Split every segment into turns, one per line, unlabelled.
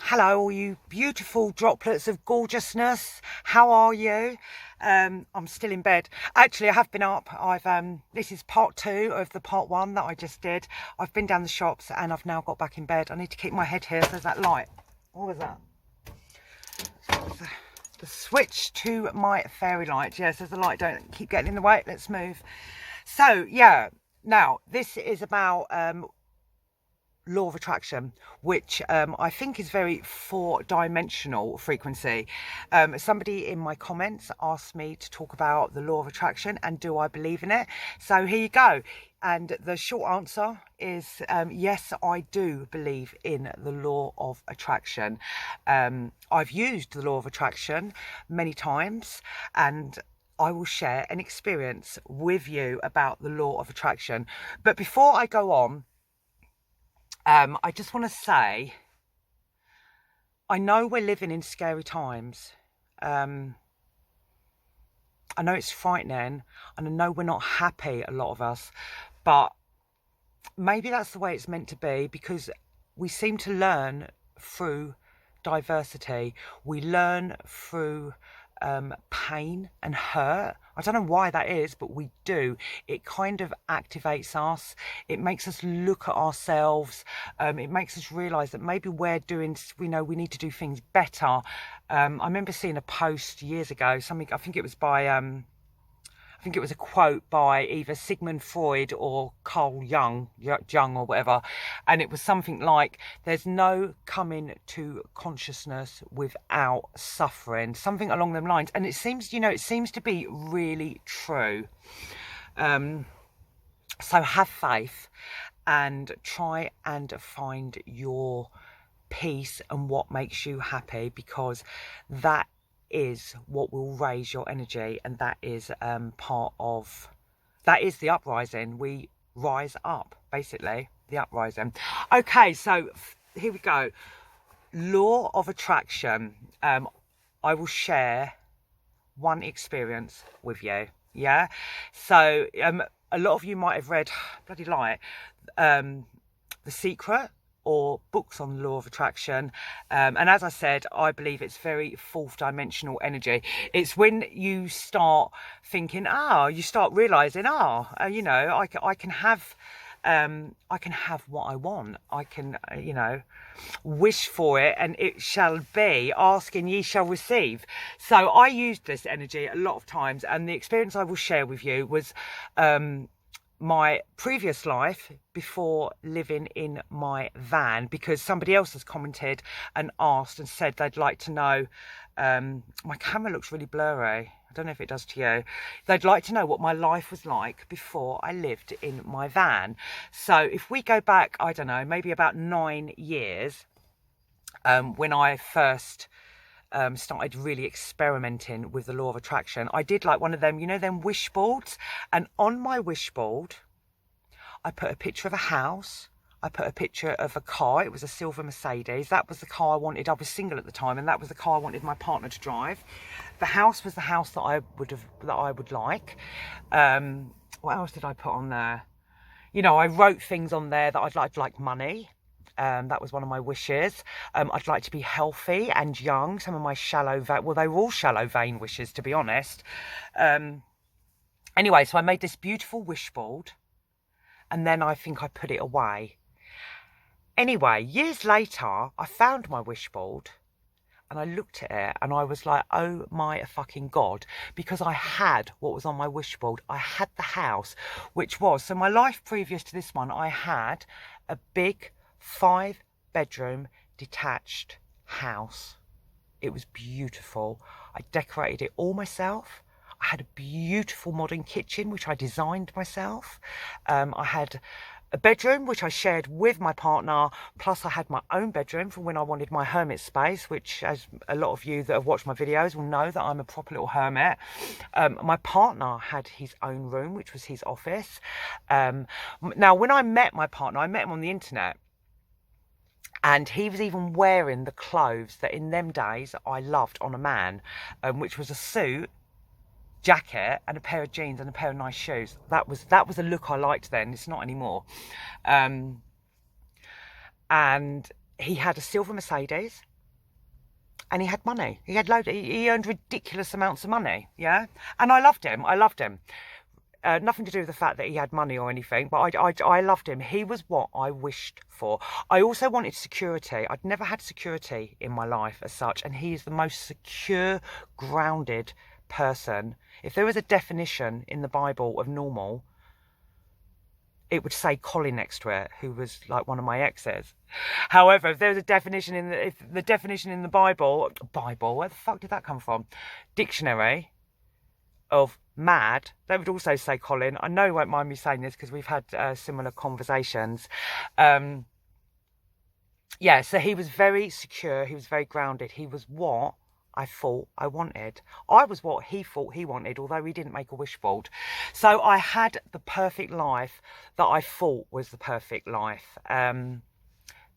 Hello, all you beautiful droplets of gorgeousness. How are you? I'm still in bed. Actually, I have been up. This is part 2 of the part 1 that I just did. I've been down the shops and I've now got back in bed. I need to keep my head here. There's that light. What was that? The switch to my fairy light. Yes, there's a light. Don't keep getting in the way. Let's move. So, yeah. Now, this is about law of attraction, which I think is very 4-dimensional frequency. Somebody in my comments asked me to talk about the law of attraction and do I believe in it? So here you go. And the short answer is yes, I do believe in the law of attraction. I've used the law of attraction many times, and I will share an experience with you about the law of attraction. But before I go on, I just want to say, I know we're living in scary times. I know it's frightening, and I know we're not happy, a lot of us, but maybe that's the way it's meant to be, because we seem to learn through diversity. We learn through pain and hurt. I don't know why that is, but we do. It kind of activates us. It makes us look at ourselves. It makes us realise that maybe we need to do things better. I remember seeing a post years ago, I think it was a quote by either Sigmund Freud or Carl Jung or whatever, and it was something like, there's no coming to consciousness without suffering, something along them lines. And it seems to be really true. So have faith and try and find your peace and what makes you happy, because that is what will raise your energy, and that is the uprising. We rise up, basically, the uprising. Okay, so here we go. Law of attraction. I will share one experience with you. Yeah, so a lot of you might have read bloody light, The Secret, or books on the law of attraction, and as I said, I believe it's very 4th-dimensional energy. It's when you start thinking, you start realizing, I can have what I want. I can, wish for it and it shall be. Ask and ye shall receive. So I used this energy a lot of times, and the experience I will share with you was my previous life before living in my van, because somebody else has commented and asked and said they'd like to know, my camera looks really blurry, I don't know if it does to you, they'd like to know what my life was like before I lived in my van. So if we go back, I don't know, maybe about 9 years, when I first started really experimenting with the law of attraction, I did like one of them, them wish boards. And on my wish board, I put a picture of a house. I put a picture of a car. It was a silver Mercedes. That was the car I wanted. I was single at the time, and that was the car I wanted my partner to drive. The house was the house that I would like. What else did I put on there? I wrote things on there that I'd like money. That was one of my wishes. I'd like to be healthy and young. Some of my they were all shallow vein wishes, to be honest. Anyway, so I made this beautiful wish board, and then I think I put it away. Anyway, years later, I found my wish board, and I looked at it, and I was like, oh my fucking God, because I had what was on my wish board. I had the house, so my life previous to this one, I had a big 5-bedroom detached house. It was beautiful. I decorated it all myself. I had a beautiful modern kitchen, which I designed myself. I had a bedroom, which I shared with my partner, plus I had my own bedroom for when I wanted my hermit space, which, as a lot of you that have watched my videos will know, that I'm a proper little hermit. My partner had his own room, which was his office. Now, when I met my partner, I met him on the internet. And he was even wearing the clothes that in them days I loved on a man, which was a suit, jacket, and a pair of jeans and a pair of nice shoes. That was a look I liked then. It's not anymore. And he had a silver Mercedes. and he had money. He had he earned ridiculous amounts of money, yeah? And I loved him. Nothing to do with the fact that he had money or anything, but I loved him. He was what I wished for. I also wanted security. I'd never had security in my life as such, and he is the most secure, grounded person. If there was a definition in the Bible of normal, it would say Colin next to it, who was like one of my exes. However, if there was a definition if the definition in the Bible, where the fuck did that come from? Dictionary of mad, they would also say Colin. I know he won't mind me saying this because we've had similar conversations. Yeah, so he was very secure. He was very grounded. He was what I thought I wanted. I was what he thought he wanted, although he didn't make a wish for it. So I had the perfect life that I thought was the perfect life.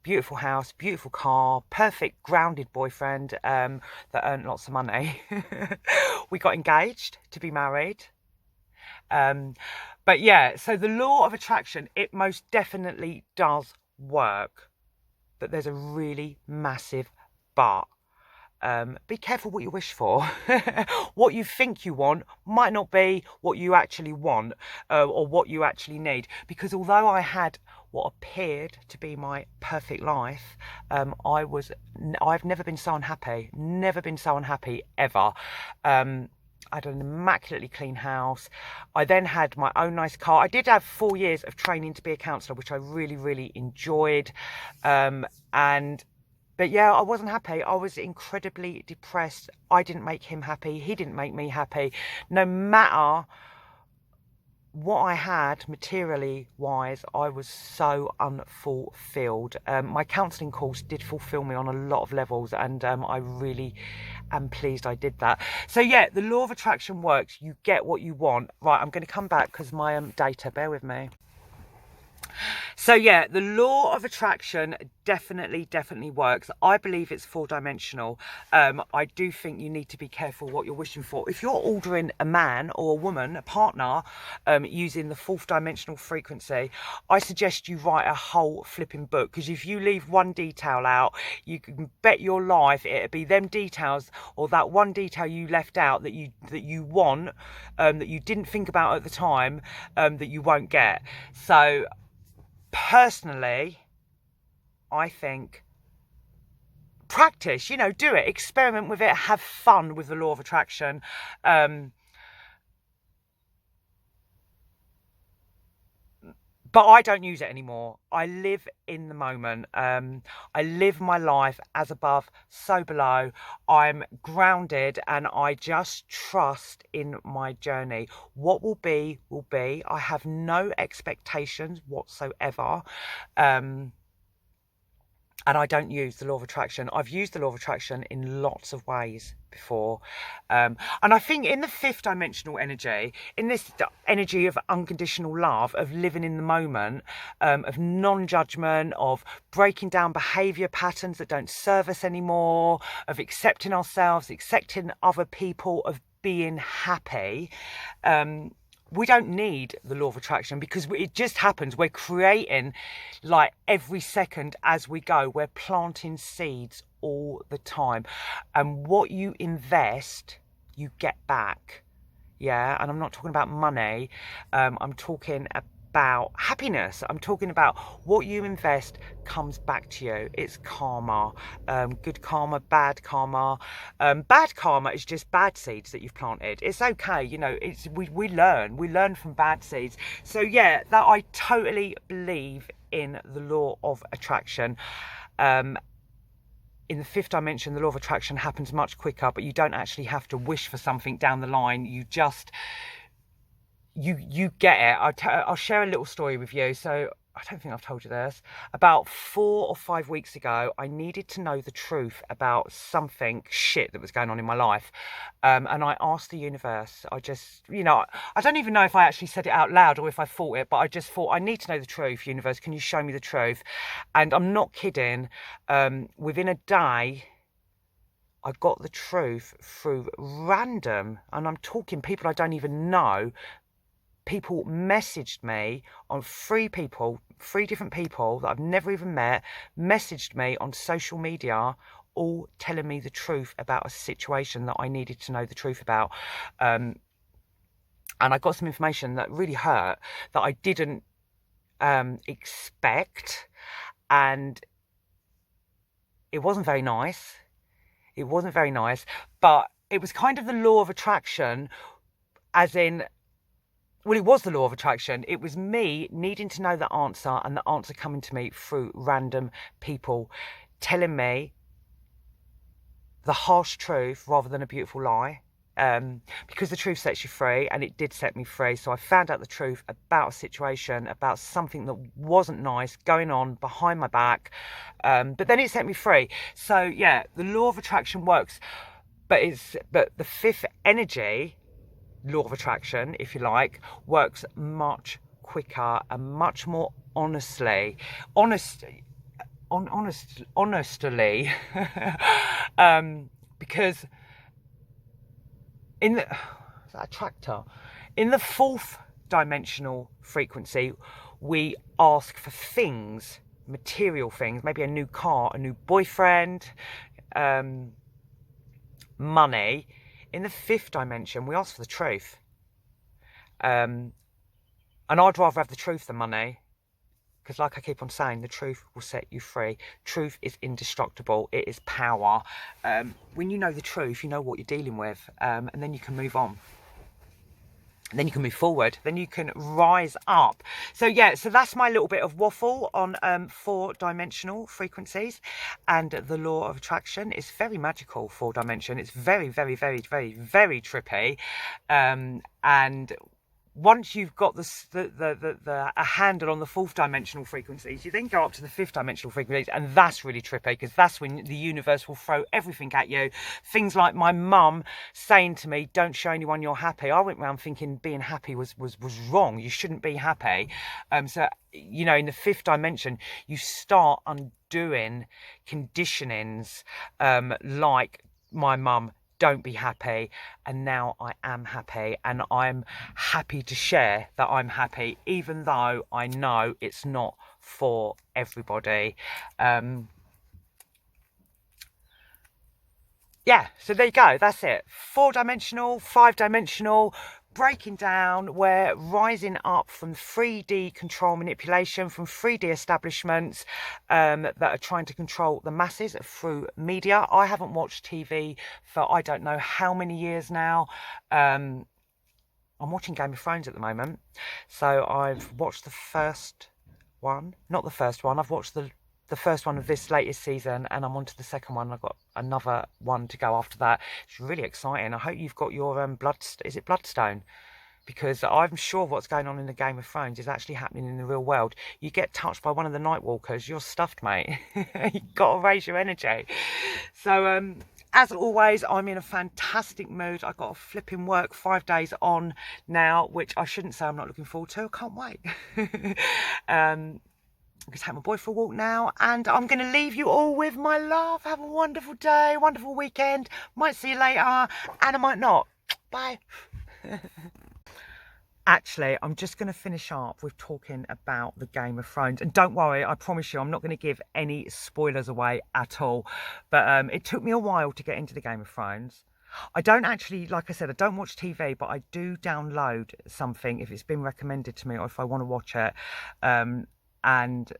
Beautiful house, beautiful car, perfect grounded boyfriend that earned lots of money. We got engaged to be married. But yeah, so the law of attraction, it most definitely does work. But there's a really massive but. Be careful what you wish for. What you think you want might not be what you actually want or what you actually need. Because although I had what appeared to be my perfect life, I've never been so unhappy. Never been so unhappy ever. I had an immaculately clean house. I then had my own nice car. I did have 4 years of training to be a counsellor, which I really, really enjoyed. But yeah, I wasn't happy. I was incredibly depressed. I didn't make him happy. He didn't make me happy. No matter what I had materially wise, I was so unfulfilled. My counselling course did fulfill me on a lot of levels, and I really am pleased I did that. So yeah, the law of attraction works. You get what you want. Right, I'm going to come back because my data, bear with me. So yeah, the law of attraction definitely works. I believe it's 4-dimensional. I do think you need to be careful what you're wishing for. If you're ordering a man or a woman, a partner, using the 4th dimensional frequency, I suggest you write a whole flipping book, because if you leave one detail out, you can bet your life it'll be them details or that one detail you left out that you want, that you didn't think about at the time, that you won't get. So personally, I think practice, do it, experiment with it, have fun with the law of attraction. But I don't use it anymore. I live in the moment. I live my life as above, so below. I'm grounded and I just trust in my journey. What will be, will be. I have no expectations whatsoever. And I don't use the law of attraction. I've used the law of attraction in lots of ways before. And I think in the 5th dimensional energy, in this energy of unconditional love, of living in the moment, of non-judgment, of breaking down behaviour patterns that don't serve us anymore, of accepting ourselves, accepting other people, of being happy, we don't need the law of attraction, because it just happens. We're creating like every second as we go. We're planting seeds all the time. And what you invest, you get back. Yeah, and I'm not talking about money. I'm talking about happiness. I'm talking about what you invest comes back to you. It's karma. Good karma, bad karma. Bad karma is just bad seeds that you've planted. It's okay, we learn from bad seeds. So yeah, that I totally believe in the law of attraction. In the 5th dimension, the law of attraction happens much quicker, but you don't actually have to wish for something down the line. You just you get it. I'll share a little story with you. So I don't think I've told you this. About 4 or 5 weeks ago, I needed to know the truth about something shit that was going on in my life. And I asked the universe. I just, I don't even know if I actually said it out loud or if I thought it, but I just thought, I need to know the truth, universe. Can you show me the truth? And I'm not kidding. Within a day, I got the truth through random, and I'm talking people I don't even know. People messaged me on 3 different people that I've never even met, messaged me on social media all telling me the truth about a situation that I needed to know the truth about. And I got some information that really hurt, that I didn't expect, and it wasn't very nice. It wasn't very nice, but it was kind of the law of attraction, as in, well, it was the law of attraction. It was me needing to know the answer, and the answer coming to me through random people telling me the harsh truth rather than a beautiful lie. Because the truth sets you free, and it did set me free. So I found out the truth about a situation, about something that wasn't nice going on behind my back, but then it set me free. So yeah, the law of attraction works, but the fifth energy, law of attraction, if you like, works much quicker and much more honestly, because in the, is that a tractor? In the fourth dimensional frequency, we ask for things, material things, maybe a new car, a new boyfriend, money. In the fifth dimension, we ask for the truth. And I'd rather have the truth than money. Because like I keep on saying, the truth will set you free. Truth is indestructible. It is power. When you know the truth, you know what you're dealing with. And then you can move on. And then you can move forward. Then you can rise up. So yeah, so that's my little bit of waffle on 4-dimensional frequencies. And the law of attraction is very magical, 4-dimension. It's very, very, very, very, very trippy. And once you've got a handle on the 4th dimensional frequencies, you then go up to the 5th dimensional frequencies, and that's really trippy, because that's when the universe will throw everything at you. Things like my mum saying to me, "Don't show anyone you're happy." I went around thinking being happy was wrong. You shouldn't be happy. So you know, in the 5th dimension, you start undoing conditionings, like my mum, "Don't be happy," and now I am happy, and I'm happy to share that I'm happy, even though I know it's not for everybody. Yeah, so there you go, that's it. 4-dimensional, 5-dimensional, breaking down, we're rising up from 3D control manipulation, from 3D establishments that are trying to control the masses through media. I haven't watched TV for I don't know how many years now. I'm watching Game of Thrones at the moment. So I've watched the first one, not the first one, I've watched the first one of this latest season, and I'm on to the second one. I've got another one to go after that. It's really exciting. I hope you've got your is it Bloodstone? Because I'm sure what's going on in the Game of Thrones is actually happening in the real world. You get touched by one of the Nightwalkers, you're stuffed, mate. You've got to raise your energy. So as always, I'm in a fantastic mood. I've got a flipping work 5 days on now, which I shouldn't say I'm not looking forward to. I can't wait. I'm going to take my boy for a walk now, and I'm going to leave you all with my love. Have a wonderful day, wonderful weekend. Might see you later, and I might not. Bye. Actually, I'm just going to finish up with talking about the Game of Thrones. And don't worry, I promise you, I'm not going to give any spoilers away at all. But it took me a while to get into the Game of Thrones. I don't actually, like I said, I don't watch TV, but I do download something if it's been recommended to me or if I want to watch it. And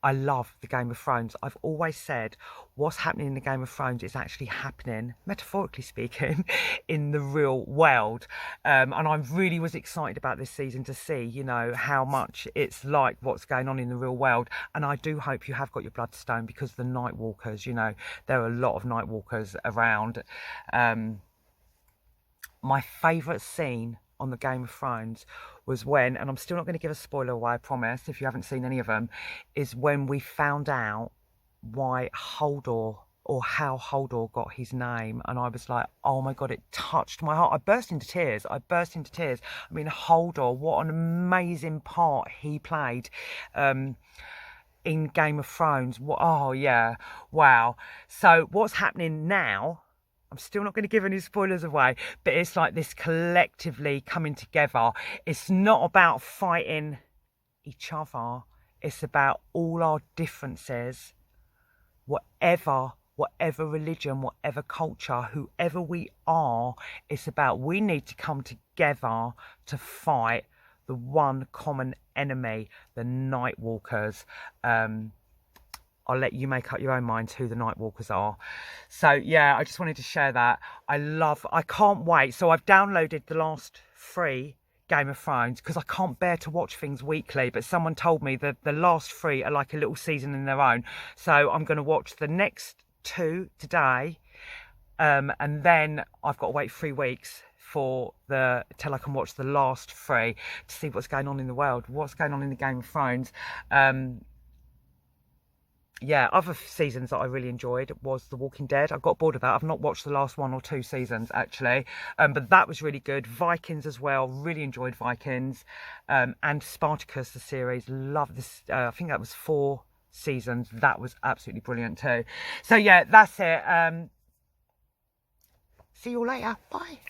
I love the Game of Thrones. I've always said what's happening in the Game of Thrones is actually happening, metaphorically speaking, in the real world. And I really was excited about this season to see, you know, how much it's like what's going on in the real world. And I do hope you have got your Bloodstone, because the Nightwalkers, you know, there are a lot of Nightwalkers around. My favourite scene on the Game of Thrones was when, and I'm still not going to give a spoiler away, I promise, if you haven't seen any of them, is when we found out why Hodor, or how Hodor got his name. And I was like, oh my God, it touched my heart. I burst into tears. I mean, Hodor, what an amazing part he played in Game of Thrones. Oh yeah, wow. So what's happening now, I'm still not going to give any spoilers away, but it's like this collectively coming together. It's not about fighting each other. It's about all our differences whatever religion, whatever culture, whoever we are, it's about we need to come together to fight the one common enemy, the Nightwalkers. I'll let you make up your own minds who the Nightwalkers are. So yeah, I just wanted to share that. I can't wait. So I've downloaded the last 3 Game of Thrones because I can't bear to watch things weekly, but someone told me that the last 3 are like a little season in their own. So I'm going to watch the next 2 today, and then I've got to wait 3 weeks till I can watch the last 3 to see what's going on in the world, what's going on in the Game of Thrones. Yeah, other seasons that I really enjoyed was The Walking Dead. I got bored of that. I've not watched the last 1 or 2 seasons actually, but that was really good. Vikings as well, really enjoyed Vikings, and Spartacus, the series. Love this. I think that was 4 seasons. That was absolutely brilliant too. So yeah, that's it. See you all later. Bye.